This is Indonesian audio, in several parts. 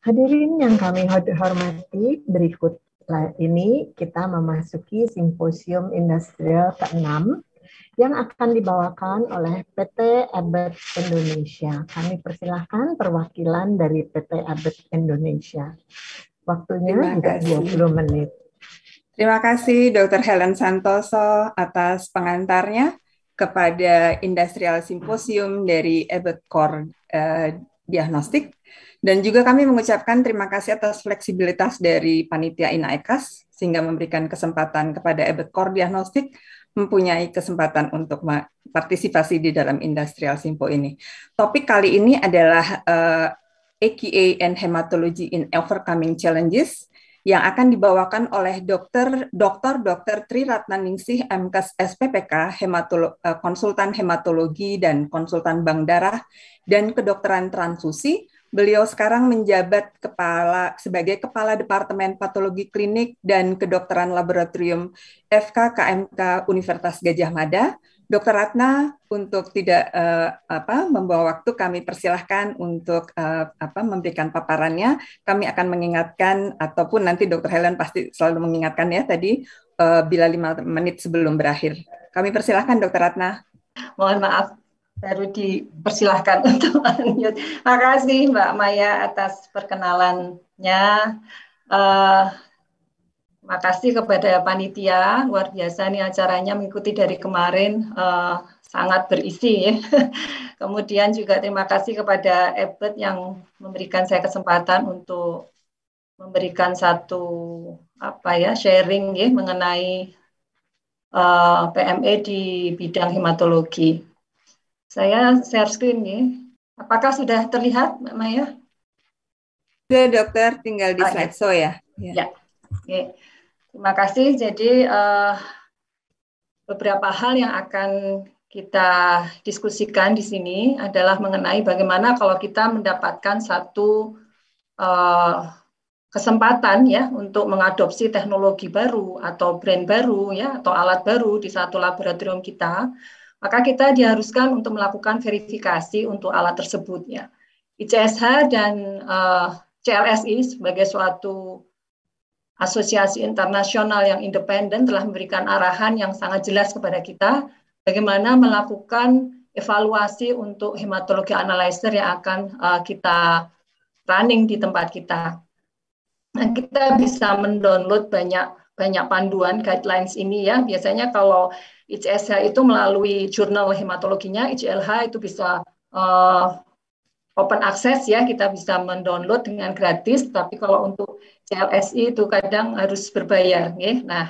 Hadirin yang kami hormati, berikut ini kita memasuki Simposium Industrial ke-6 yang akan dibawakan oleh PT Ebet Indonesia. Kami persilahkan perwakilan dari PT Ebet Indonesia. Waktunya juga 20 menit. Terima kasih Dr. Helen Santoso atas pengantarnya kepada Industrial Symposium dari Ebet Core Diagnostik. Dan juga kami mengucapkan terima kasih atas fleksibilitas dari Panitia INAEKAS sehingga memberikan kesempatan kepada Ebet Core Diagnostik mempunyai kesempatan untuk partisipasi di dalam Industrial Sympo ini. Topik kali ini adalah AKA and Hematology in Overcoming Challenges yang akan dibawakan oleh Dr. Tri Ratnaningsih MKes SPPK, konsultan hematologi dan konsultan bank darah dan kedokteran transfusi. Beliau sekarang menjabat sebagai Kepala Departemen Patologi Klinik dan Kedokteran Laboratorium FK-KMK Universitas Gadjah Mada. Dr. Ratna, untuk tidak membawa waktu, kami persilahkan untuk memberikan paparannya. Kami akan mengingatkan, ataupun nanti Dr. Helen pasti selalu mengingatkan ya tadi, bila 5 menit sebelum berakhir. Kami persilahkan Dr. Ratna. Mohon maaf, baru dipersilahkan untuk lanjut. Makasih Mbak Maya atas perkenalannya. Makasih kepada panitia, luar biasa nih acaranya mengikuti dari kemarin, sangat berisi ya. Kemudian juga terima kasih kepada Ebet yang memberikan saya kesempatan untuk memberikan satu sharing ya mengenai PME di bidang hematologi. Saya share screen ya. Apakah sudah terlihat Mbak Maya? Sudah dokter, tinggal di slideshow ya. Ya. Oke. Terima kasih. Jadi beberapa hal yang akan kita diskusikan di sini adalah mengenai bagaimana kalau kita mendapatkan satu kesempatan ya untuk mengadopsi teknologi baru atau brand baru ya atau alat baru di satu laboratorium kita, maka kita diharuskan untuk melakukan verifikasi untuk alat tersebut ya. ICSH dan CLSI sebagai suatu asosiasi internasional yang independen telah memberikan arahan yang sangat jelas kepada kita bagaimana melakukan evaluasi untuk hematologi analyzer yang akan kita running di tempat kita. Nah, kita bisa mendownload banyak panduan guidelines ini ya. Biasanya kalau ICSH itu melalui jurnal hematologinya, ICLH itu bisa open access ya, kita bisa mendownload dengan gratis, tapi kalau untuk CLSI itu kadang harus berbayar. Ya. Nah,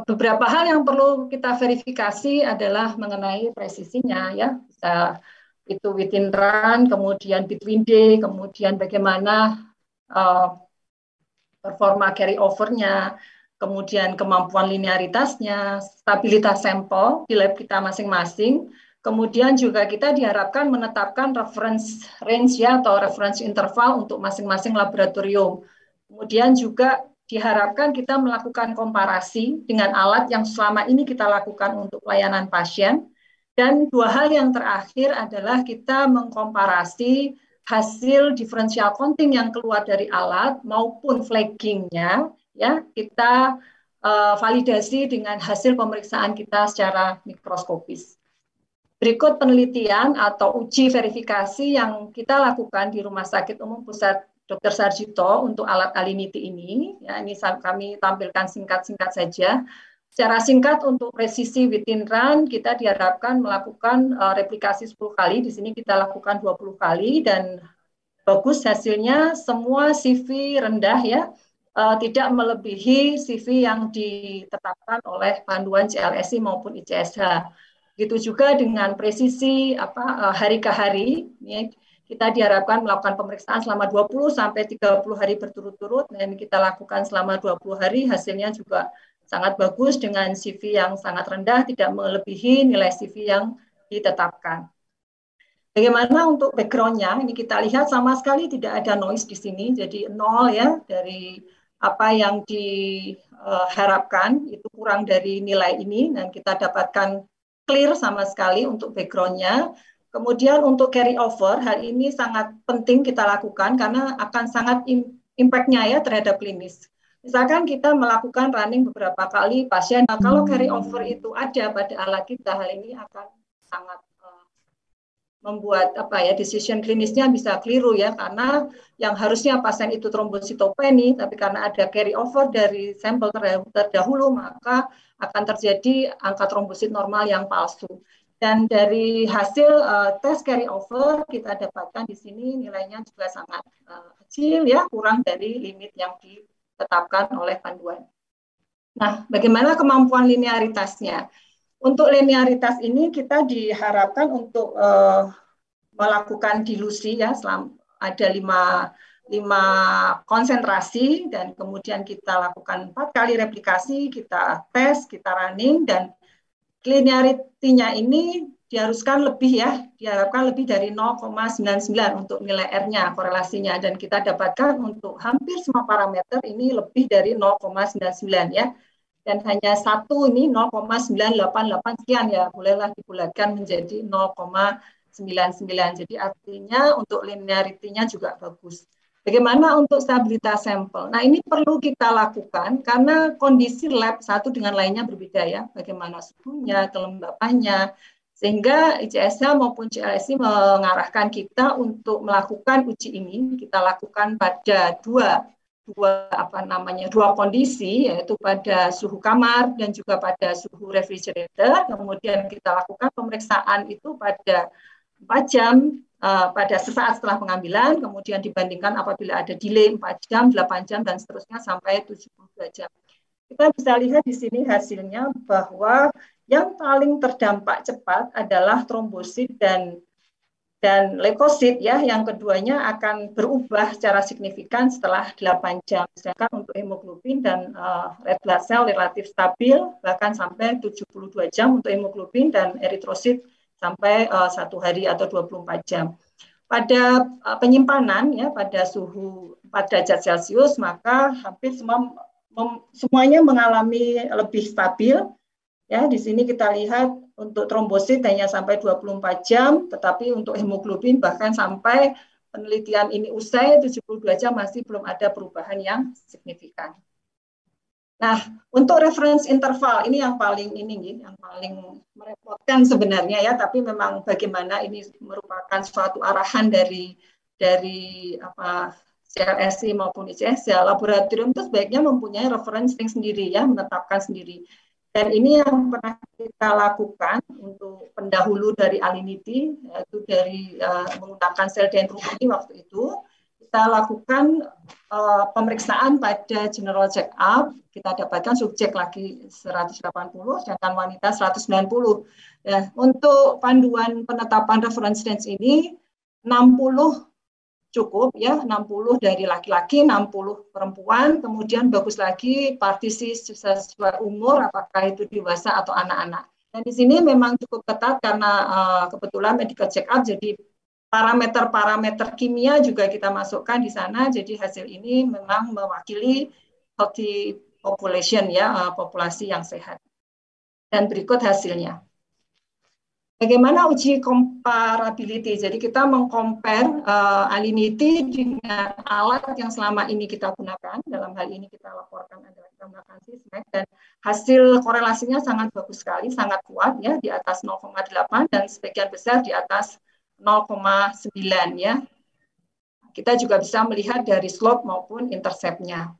beberapa hal yang perlu kita verifikasi adalah mengenai presisinya ya, bisa itu within run, kemudian between day, kemudian bagaimana performa carry over-nya, kemudian kemampuan linearitasnya, stabilitas sampel di lab kita masing-masing. Kemudian juga kita diharapkan menetapkan reference range ya atau reference interval untuk masing-masing laboratorium. Kemudian juga diharapkan kita melakukan komparasi dengan alat yang selama ini kita lakukan untuk pelayanan pasien. Dan dua hal yang terakhir adalah kita mengkomparasi hasil differential counting yang keluar dari alat maupun flaggingnya ya kita validasi dengan hasil pemeriksaan kita secara mikroskopis. Berikut penelitian atau uji verifikasi yang kita lakukan di Rumah Sakit Umum Pusat Dr. Sarjito untuk alat Alinity ini. Ya, ini kami tampilkan singkat-singkat saja. Secara singkat untuk presisi within run, kita diharapkan melakukan replikasi 10 kali. Di sini kita lakukan 20 kali dan bagus hasilnya. Semua CV rendah ya, tidak melebihi CV yang ditetapkan oleh panduan CLSI maupun ICSH. Begitu juga dengan presisi hari ke hari, ya, kita diharapkan melakukan pemeriksaan selama 20 sampai 30 hari berturut-turut dan kita lakukan selama 20 hari, hasilnya juga sangat bagus dengan CV yang sangat rendah, tidak melebihi nilai CV yang ditetapkan. Bagaimana untuk background-nya? Ini kita lihat sama sekali tidak ada noise di sini, jadi nol ya dari apa yang diharapkan itu kurang dari nilai ini dan kita dapatkan clear sama sekali untuk background-nya. Kemudian untuk carry over, hal ini sangat penting kita lakukan karena akan sangat impact-nya ya terhadap klinis. Misalkan kita melakukan running beberapa kali pasien, nah kalau carry over itu ada pada alat kita, hal ini akan sangat membuat decision klinisnya bisa keliru ya, karena yang harusnya pasien itu trombositopeni, tapi karena ada carry over dari sampel terdahulu, maka akan terjadi angka trombosit normal yang palsu. Dan dari hasil tes carry over kita dapatkan di sini nilainya juga sangat kecil ya, kurang dari limit yang ditetapkan oleh panduan. Nah, bagaimana kemampuan linearitasnya? Untuk linearitas ini kita diharapkan untuk melakukan dilusi ya, ada 5 konsentrasi, dan kemudian kita lakukan 4 kali replikasi, kita tes, kita running, dan linearity-nya ini diharapkan lebih dari 0,99 untuk nilai R-nya, korelasinya, dan kita dapatkan untuk hampir semua parameter ini lebih dari 0,99 ya. Dan hanya satu ini 0,988 sekian ya, bolehlah dibulatkan menjadi 0,99. Jadi artinya untuk linearity-nya juga bagus. Bagaimana untuk stabilitas sampel? Nah, ini perlu kita lakukan karena kondisi lab satu dengan lainnya berbeda ya. Bagaimana suhunya, kelembapannya, sehingga ICSH maupun CLSI mengarahkan kita untuk melakukan uji ini. Kita lakukan pada dua kondisi, yaitu pada suhu kamar dan juga pada suhu refrigerator. Kemudian kita lakukan pemeriksaan itu pada 4 jam pada sesaat setelah pengambilan, kemudian dibandingkan apabila ada delay 4 jam, 8 jam, dan seterusnya sampai 72 jam. Kita bisa lihat di sini hasilnya bahwa yang paling terdampak cepat adalah trombosit dan leukosit ya, yang keduanya akan berubah secara signifikan setelah 8 jam. Sedangkan untuk hemoglobin dan red blood cell relatif stabil, bahkan sampai 72 jam untuk hemoglobin, dan eritrosit sampai 1 hari atau 24 jam. Pada penyimpanan ya, pada suhu 4 derajat Celcius, maka hampir semuanya mengalami lebih stabil. Ya, di sini kita lihat untuk trombosit hanya sampai 24 jam, tetapi untuk hemoglobin bahkan sampai penelitian ini usai 72 jam masih belum ada perubahan yang signifikan. Nah, untuk reference interval ini yang paling merepotkan sebenarnya ya, tapi memang bagaimana ini merupakan suatu arahan dari CLSI maupun ICSH, laboratorium itu sebaiknya mempunyai referencing sendiri ya, menetapkan sendiri. Dan ini yang pernah kita lakukan untuk pendahulu dari Alinity, yaitu dari menggunakan sel dendrochromie waktu itu. Kita lakukan pemeriksaan pada general check up, kita dapatkan subjek lagi 180, sedangkan wanita 190. Ya, untuk panduan penetapan reference range ini 60 cukup ya, 60 dari laki-laki, 60 perempuan, kemudian bagus lagi partisi sesuai umur, apakah itu dewasa atau anak-anak. Dan di sini memang cukup ketat karena kebetulan medical check up, jadi parameter-parameter kimia juga kita masukkan di sana, jadi hasil ini memang mewakili healthy population ya, populasi yang sehat. Dan berikut hasilnya. Bagaimana uji comparability? Jadi kita mengcompare Alinity dengan alat yang selama ini kita gunakan. Dalam hal ini kita laporkan adalah kita menggunakan Sysmex, dan hasil korelasinya sangat bagus sekali, sangat kuat ya, di atas 0,8 dan sebagian besar di atas 0,9 ya. Kita juga bisa melihat dari slope maupun intercept-nya.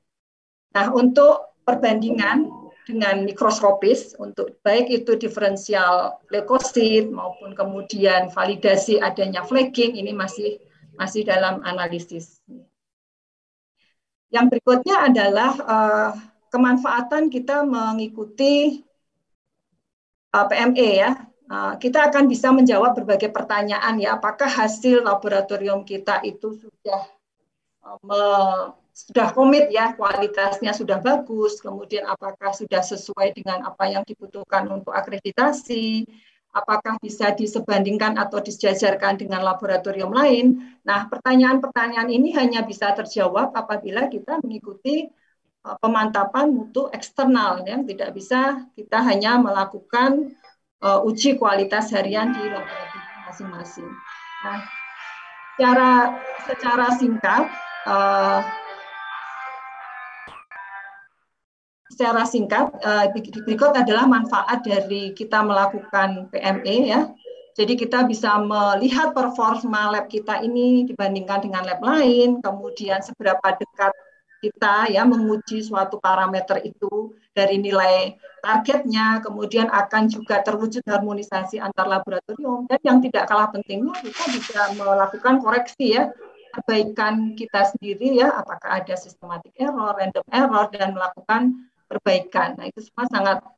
Nah, untuk perbandingan dengan mikroskopis, untuk baik itu diferensial leukosit maupun kemudian validasi adanya flagging, ini masih dalam analisis. Yang berikutnya adalah kemanfaatan kita mengikuti PME ya. Kita akan bisa menjawab berbagai pertanyaan ya, apakah hasil laboratorium kita itu sudah komit ya, kualitasnya sudah bagus, kemudian apakah sudah sesuai dengan apa yang dibutuhkan untuk akreditasi, apakah bisa disebandingkan atau disejajarkan dengan laboratorium lain. Nah, pertanyaan-pertanyaan ini hanya bisa terjawab apabila kita mengikuti pemantapan mutu eksternal ya. Tidak bisa kita hanya melakukan uji kualitas harian di laboratorium masing-masing. Nah, secara singkat, berikut adalah manfaat dari kita melakukan PME ya. Jadi kita bisa melihat performa lab kita ini dibandingkan dengan lab lain, kemudian seberapa dekat kita ya menguji suatu parameter itu dari nilai targetnya, kemudian akan juga terwujud harmonisasi antar laboratorium, dan yang tidak kalah pentingnya kita bisa melakukan koreksi ya, perbaikan kita sendiri ya, apakah ada systematic error, random error, dan melakukan perbaikan. Nah, itu semua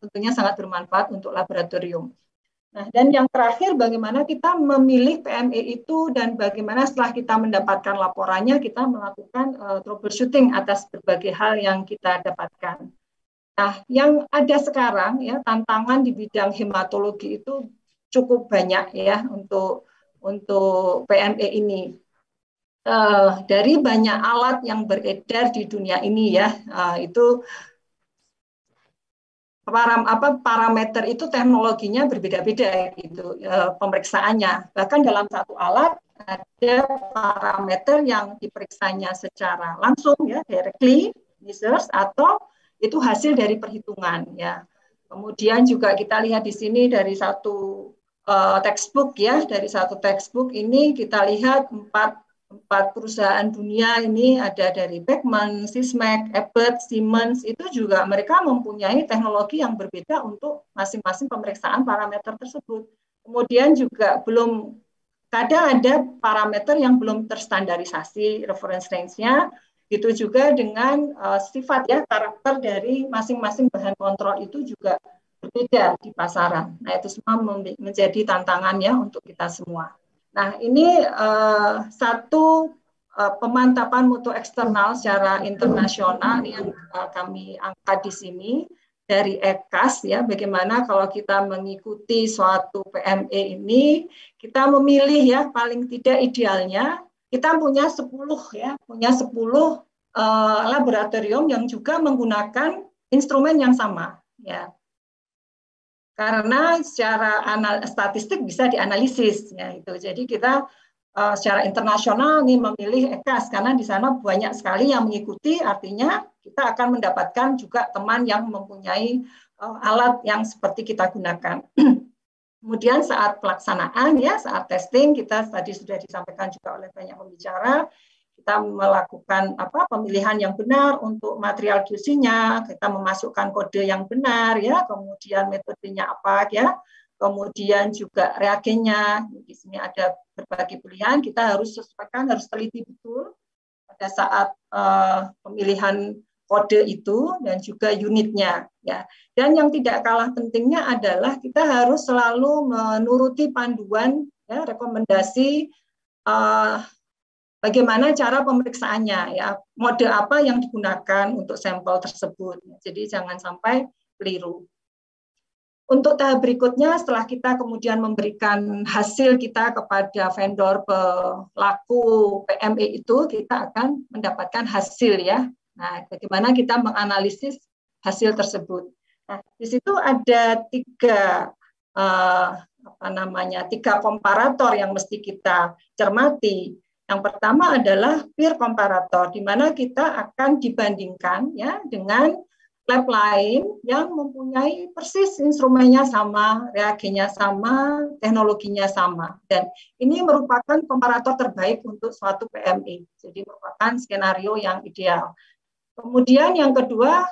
tentunya sangat bermanfaat untuk laboratorium. Nah, dan yang terakhir, bagaimana kita memilih PME itu dan bagaimana setelah kita mendapatkan laporannya, kita melakukan troubleshooting atas berbagai hal yang kita dapatkan. Nah, yang ada sekarang ya, tantangan di bidang hematologi itu cukup banyak ya untuk PME ini. Dari banyak alat yang beredar di dunia ini ya, itu parameter itu teknologinya berbeda-beda gitu pemeriksaannya. Bahkan dalam satu alat ada parameter yang diperiksanya secara langsung ya, directly measures, atau itu hasil dari perhitungan ya. Kemudian juga kita lihat di sini dari satu textbook ya, dari satu textbook ini kita lihat empat perusahaan dunia ini, ada dari Beckman, Sysmex, Abbott, Siemens, itu juga mereka mempunyai teknologi yang berbeda untuk masing-masing pemeriksaan parameter tersebut. Kemudian juga kadang ada parameter yang belum terstandarisasi reference range-nya, itu juga dengan sifat ya, karakter dari masing-masing bahan kontrol itu juga berbeda di pasaran. Nah, itu semua menjadi tantangan ya untuk kita semua. Nah, ini satu pemantapan mutu eksternal secara internasional yang kami angkat di sini dari ECAS ya, bagaimana kalau kita mengikuti suatu PME ini, kita memilih ya, paling tidak idealnya kita punya 10 laboratorium yang juga menggunakan instrumen yang sama ya. Karena secara statistik bisa dianalisis ya itu. Jadi kita secara internasional nih memilih ECAS karena di sana banyak sekali yang mengikuti, artinya kita akan mendapatkan juga teman yang mempunyai alat yang seperti kita gunakan. Kemudian saat pelaksanaan ya, saat testing kita tadi sudah disampaikan juga oleh banyak pembicara, kita melakukan pemilihan yang benar untuk material QC-nya, kita memasukkan kode yang benar ya, kemudian metodenya apa ya, kemudian juga reagennya. Di sini ada berbagai pilihan, kita harus sesuaikan, harus teliti betul pada saat pemilihan kode itu dan juga unitnya ya. Dan yang tidak kalah pentingnya adalah kita harus selalu menuruti panduan ya, rekomendasi bagaimana cara pemeriksaannya ya, mode apa yang digunakan untuk sampel tersebut. Jadi jangan sampai keliru. Untuk tahap berikutnya, setelah kita kemudian memberikan hasil kita kepada vendor pelaku PME itu, kita akan mendapatkan hasil ya. Nah, bagaimana kita menganalisis hasil tersebut. Nah, di situ ada tiga komparator yang mesti kita cermati. Yang pertama adalah peer comparator, di mana kita akan dibandingkan ya dengan lab lain yang mempunyai persis instrumennya sama, reagennya sama, teknologinya sama. Dan ini merupakan komparator terbaik untuk suatu PME. Jadi merupakan skenario yang ideal. Kemudian yang kedua,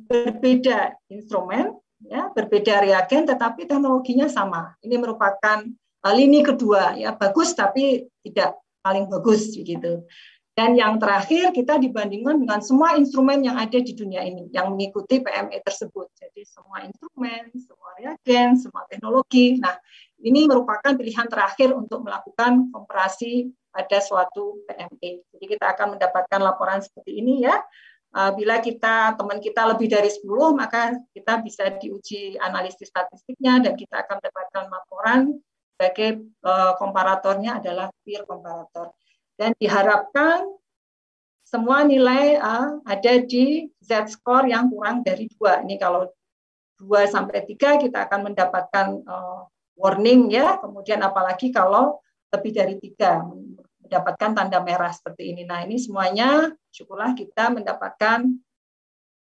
berbeda instrumen, ya, berbeda reagen, tetapi teknologinya sama. Ini merupakan lini kedua, ya, bagus tapi tidak paling bagus begitu. Dan yang terakhir, kita dibandingkan dengan semua instrumen yang ada di dunia ini yang mengikuti PME tersebut. Jadi semua instrumen, semua reagen, semua teknologi. Nah, ini merupakan pilihan terakhir untuk melakukan komparasi pada suatu PME. Jadi kita akan mendapatkan laporan seperti ini ya. Bila teman kita lebih dari 10, maka kita bisa diuji analisis statistiknya dan kita akan mendapatkan laporan sebagai komparatornya adalah peer comparator. Dan diharapkan semua nilai ada di Z-score yang kurang dari 2. Ini kalau 2 sampai 3 kita akan mendapatkan warning ya, kemudian apalagi kalau lebih dari 3 mendapatkan tanda merah seperti ini. Nah, ini semuanya syukurlah kita mendapatkan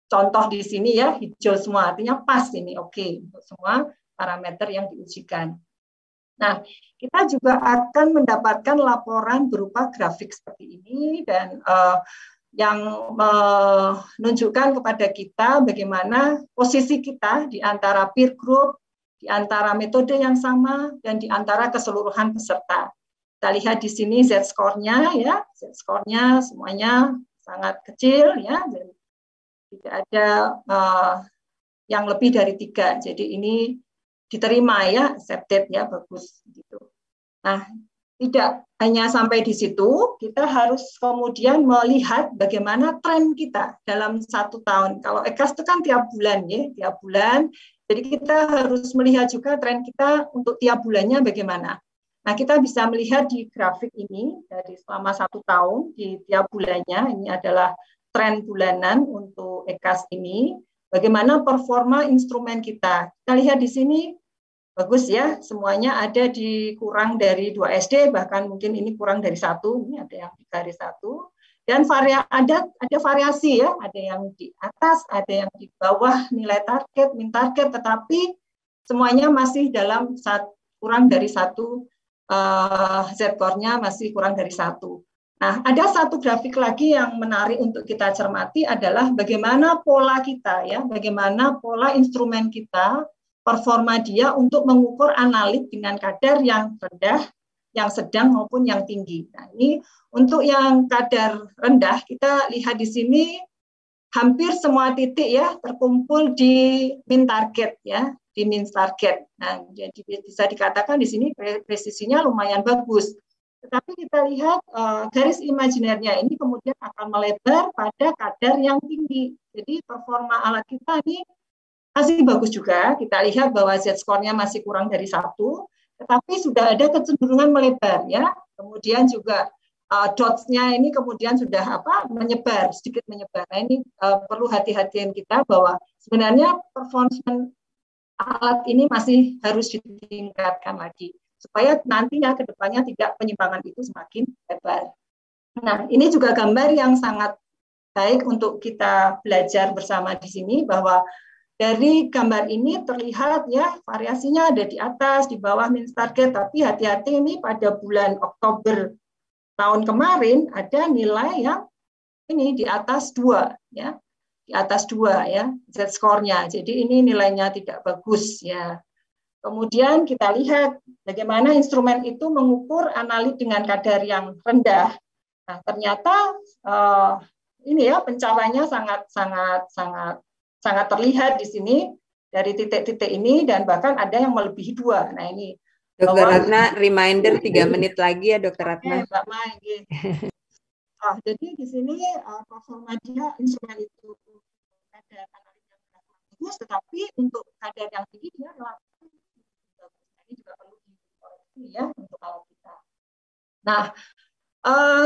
contoh di sini ya, hijau semua, artinya pas ini, oke, untuk semua parameter yang diujikan. Nah, kita juga akan mendapatkan laporan berupa grafik seperti ini dan yang menunjukkan kepada kita bagaimana posisi kita di antara peer group, di antara metode yang sama, dan di antara keseluruhan peserta. Kita lihat di sini Z-score-nya ya, Z-score-nya semuanya sangat kecil ya, dan tidak ada yang lebih dari 3. Jadi ini diterima ya, accepted ya, bagus gitu. Nah, tidak hanya sampai di situ, kita harus kemudian melihat bagaimana tren kita dalam 1 tahun. Kalau EKAS itu kan tiap bulan ya, tiap bulan. Jadi kita harus melihat juga tren kita untuk tiap bulannya bagaimana. Nah, kita bisa melihat di grafik ini dari selama 1 tahun di tiap bulannya. Ini adalah tren bulanan untuk EKAS ini. Bagaimana performa instrumen kita. Kita lihat di sini. Bagus ya, semuanya ada di kurang dari 2 SD, bahkan mungkin ini kurang dari 1, ini ada yang 3/1. Dan ada variasi ya, ada yang di atas, ada yang di bawah nilai target, min target, tetapi semuanya masih dalam kurang dari 1, Z-score-nya masih kurang dari 1. Nah, ada satu grafik lagi yang menarik untuk kita cermati adalah bagaimana pola kita ya, bagaimana pola instrumen kita, performa dia untuk mengukur analit dengan kadar yang rendah, yang sedang maupun yang tinggi. Nah, ini untuk yang kadar rendah, kita lihat di sini hampir semua titik ya terkumpul di min target ya, di min target. Nah, jadi bisa dikatakan di sini presisinya lumayan bagus. Tetapi kita lihat garis imajinernya ini kemudian akan melebar pada kadar yang tinggi. Jadi performa alat kita ini masih bagus juga, kita lihat bahwa Z-score-nya masih kurang dari 1, tetapi sudah ada kecenderungan melebar ya. Kemudian juga dots-nya ini kemudian sudah menyebar, sedikit menyebar. Nah, ini perlu hati-hatian kita bahwa sebenarnya performance alat ini masih harus ditingkatkan lagi supaya nantinya ke depannya tidak penyimpangan itu semakin lebar. Nah, ini juga gambar yang sangat baik untuk kita belajar bersama di sini bahwa dari gambar ini terlihat ya variasinya ada di atas, di bawah min target, tapi hati-hati ini pada bulan Oktober tahun kemarin ada nilai yang ini di atas 2 ya. Di atas 2 ya Z-score-nya. Jadi ini nilainya tidak bagus ya. Kemudian kita lihat bagaimana instrumen itu mengukur analit dengan kadar yang rendah. Nah, ternyata ini ya pencapaiannya sangat terlihat di sini dari titik-titik ini dan bahkan ada yang melebihi 2. Nah, ini Dokter Ratna, reminder 3 menit lagi ya Dokter Ratna. Mbak Mai. Jadi di sini performa dia instrumen itu ada analis yang bagus, tetapi untuk kadar yang tinggi dia relatif bagus. Ini juga perlu dikoreksi ya untuk alat kita. Nah,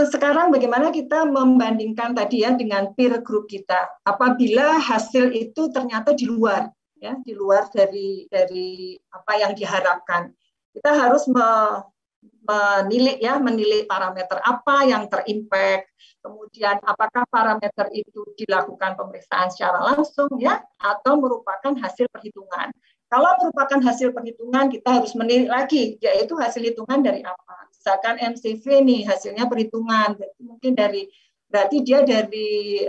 sekarang bagaimana kita membandingkan tadi ya dengan peer group kita. Apabila hasil itu ternyata di luar ya, di luar dari apa yang diharapkan. Kita harus menilik parameter apa yang terimpact, kemudian apakah parameter itu dilakukan pemeriksaan secara langsung ya atau merupakan hasil perhitungan. Kalau merupakan hasil perhitungan, kita harus menilik lagi, yaitu hasil hitungan dari apa. Misalkan MCV nih, hasilnya perhitungan, mungkin berarti dia dari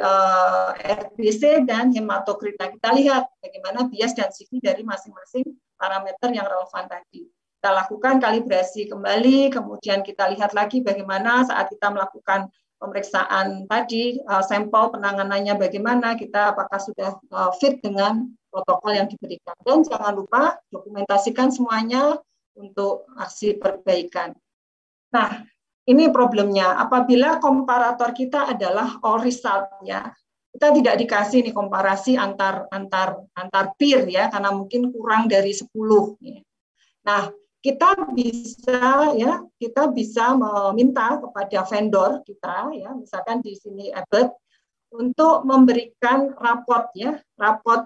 RBC dan hematokrit. Nah, kita lihat bagaimana bias dan CV dari masing-masing parameter yang relevan tadi. Kita lakukan kalibrasi kembali, kemudian kita lihat lagi bagaimana saat kita melakukan pemeriksaan tadi, sampel penanganannya bagaimana, kita apakah sudah fit dengan protokol yang diberikan. Dan jangan lupa dokumentasikan semuanya untuk aksi perbaikan. Nah, ini problemnya. Apabila komparator kita adalah all result ya, kita tidak dikasih nih komparasi antar peer ya, karena mungkin kurang dari 10. Ya. Nah, kita bisa meminta kepada vendor kita ya, misalkan di sini Abbott untuk memberikan raport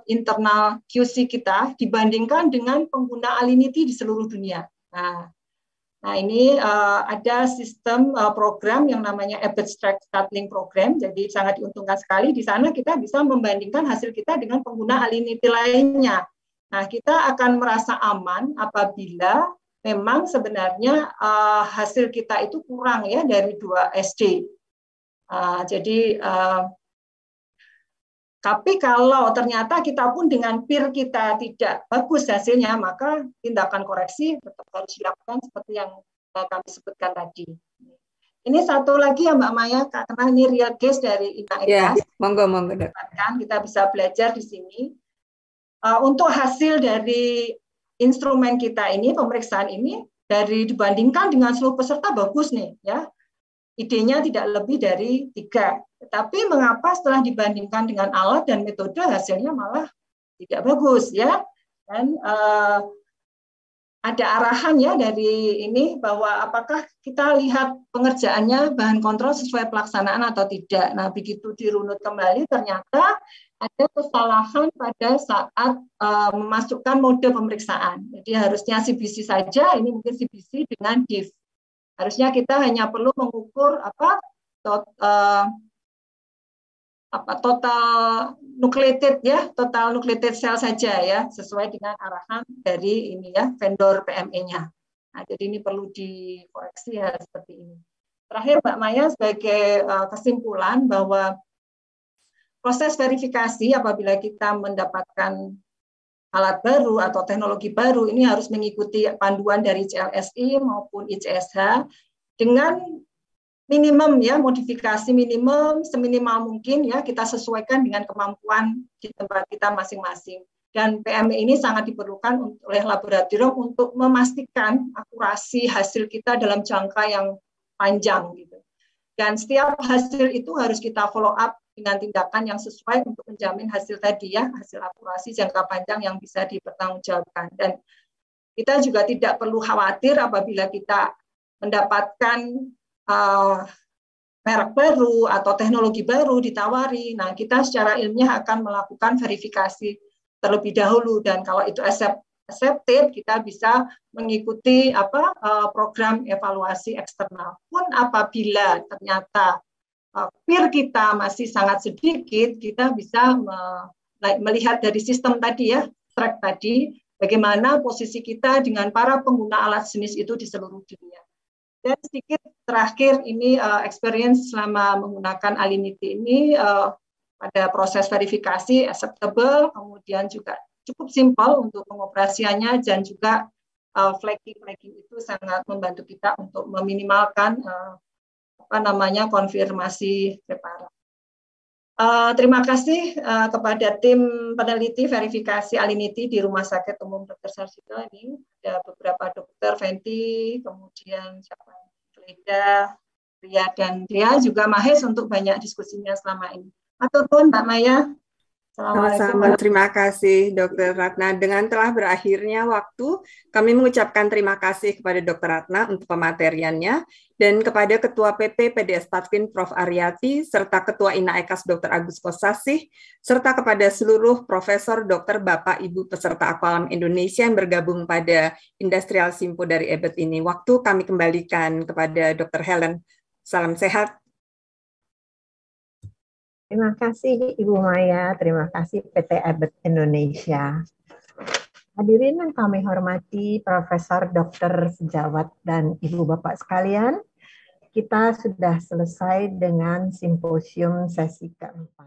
internal QC kita dibandingkan dengan pengguna Alinity di seluruh dunia. Nah ini ada sistem program yang namanya Abstract Startling Program, jadi sangat diuntungkan sekali. Di sana kita bisa membandingkan hasil kita dengan pengguna Alinity lainnya. Nah kita akan merasa aman apabila memang sebenarnya hasil kita itu kurang ya dari 2 SD. Tapi kalau ternyata kita pun dengan peer kita tidak bagus hasilnya, maka tindakan koreksi tetap harus dilakukan seperti yang kami sebutkan tadi. Ini satu lagi ya Mbak Maya, karena ini real case dari INAEKAS. Monggo. Kita bisa belajar di sini. Untuk hasil dari instrumen kita ini, pemeriksaan ini, dibandingkan dengan seluruh peserta bagus nih, ya. Idenya tidak lebih dari 3. Tetapi mengapa setelah dibandingkan dengan alat dan metode hasilnya malah tidak bagus ya? Dan ada arahan ya dari ini bahwa apakah kita lihat pengerjaannya bahan kontrol sesuai pelaksanaan atau tidak. Nah begitu dirunut kembali ternyata ada kesalahan pada saat memasukkan mode pemeriksaan. Jadi harusnya CBC saja, ini mungkin CBC dengan diff. Harusnya kita hanya perlu mengukur total nucleated cell saja ya, sesuai dengan arahan dari ini ya vendor PME-nya. Nah, jadi ini perlu dikoreksi hal seperti ini. Terakhir Mbak Maya, sebagai kesimpulan bahwa proses verifikasi apabila kita mendapatkan alat baru atau teknologi baru ini harus mengikuti panduan dari CLSI maupun ICSH dengan minimum ya, modifikasi minimum seminimal mungkin ya, kita sesuaikan dengan kemampuan di tempat kita masing-masing. Dan PME ini sangat diperlukan oleh laboratorium untuk memastikan akurasi hasil kita dalam jangka yang panjang gitu. Dan setiap hasil itu harus kita follow up dengan tindakan yang sesuai untuk menjamin hasil tadi ya, hasil akurasi jangka panjang yang bisa dipertanggungjawabkan. Dan kita juga tidak perlu khawatir apabila kita mendapatkan merek baru atau teknologi baru ditawari. Nah, kita secara ilmiah akan melakukan verifikasi terlebih dahulu, dan kalau itu accepted, kita bisa mengikuti program evaluasi eksternal. Pun apabila ternyata peer kita masih sangat sedikit, kita bisa melihat dari sistem tadi ya, track tadi, bagaimana posisi kita dengan para pengguna alat jenis itu di seluruh dunia. Dan sedikit terakhir ini experience selama menggunakan Alinity ini pada proses verifikasi acceptable, kemudian juga cukup simpel untuk pengoperasiannya, dan juga flagging itu sangat membantu kita untuk meminimalkan konfirmasi preparat. Terima kasih kepada tim peneliti verifikasi Alinity di Rumah Sakit Umum Dr. Sarjito. Ini ada beberapa dokter, Fenty, kemudian Leda, Ria, dan Dia juga Mahes untuk banyak diskusinya selama ini. Matur nuwun Mbak Maya. Sama-sama, terima kasih Dr. Ratna. Dengan telah berakhirnya waktu, kami mengucapkan terima kasih kepada Dr. Ratna untuk pemateriannya, dan kepada Ketua PP PDS Patvin Prof. Aryati, serta Ketua INAEKAS Dr. Agus Kosasih, serta kepada seluruh Profesor, Dokter, Bapak, Ibu peserta Aqualam Indonesia yang bergabung pada Industrial Simpo dari EBET ini. Waktu kami kembalikan kepada Dr. Helen. Salam sehat. Terima kasih Ibu Maya, terima kasih PT EBET Indonesia. Hadirin yang kami hormati, Profesor Dr. Sejawat dan Ibu Bapak sekalian, kita sudah selesai dengan simposium sesi keempat.